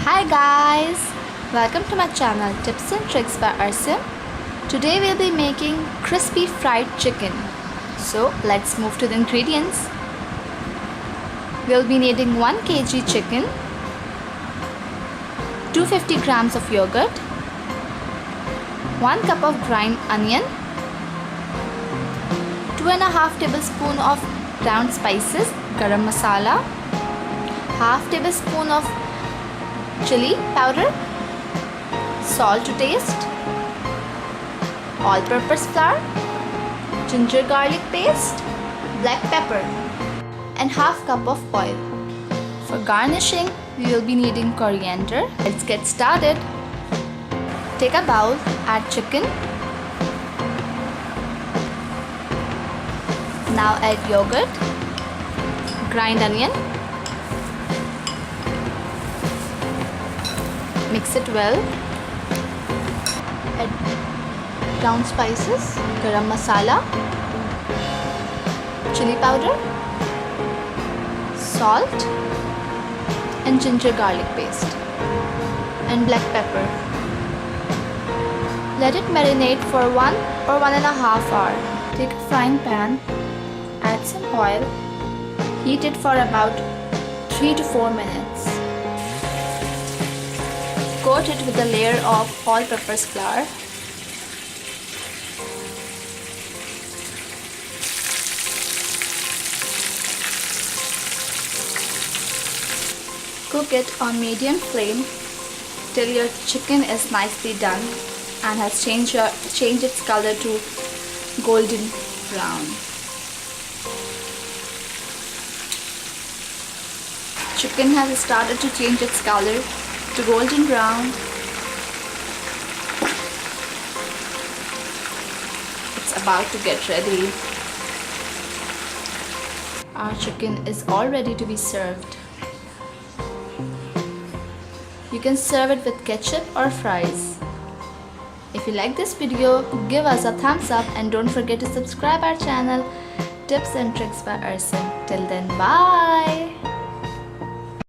Hi guys, welcome to my channel Tips and Tricks by Arsim. Today we'll be making crispy fried chicken. So let's move to the ingredients. We'll be needing 1 kg chicken, 250 grams of yogurt, 1 cup of ground onion, 2.5 tablespoons of ground spices, garam masala, half tablespoon of chilli powder, salt to taste, all-purpose flour, ginger garlic paste, black pepper, and half cup of oil. For garnishing, we will be needing coriander. Let's get started. Take a bowl, add chicken. Now add yogurt, grind onion. Mix it well. Add ground spices, garam masala, chili powder, salt, and ginger garlic paste, and black pepper. Let it marinate for 1 or 1.5 hours. Take a frying pan, add some oil, heat it for about 3 to 4 minutes. Coat it with a layer of all-purpose flour. Cook it on medium flame till your chicken is nicely done and has changed its color to golden brown. Chicken has started to change its color to golden brown. It's about to get ready. Our chicken is all ready to be served. You can serve it with ketchup or fries. If you like this video, give us a thumbs up and don't forget to subscribe our channel Tips and Tricks by Arsim. Till then, bye!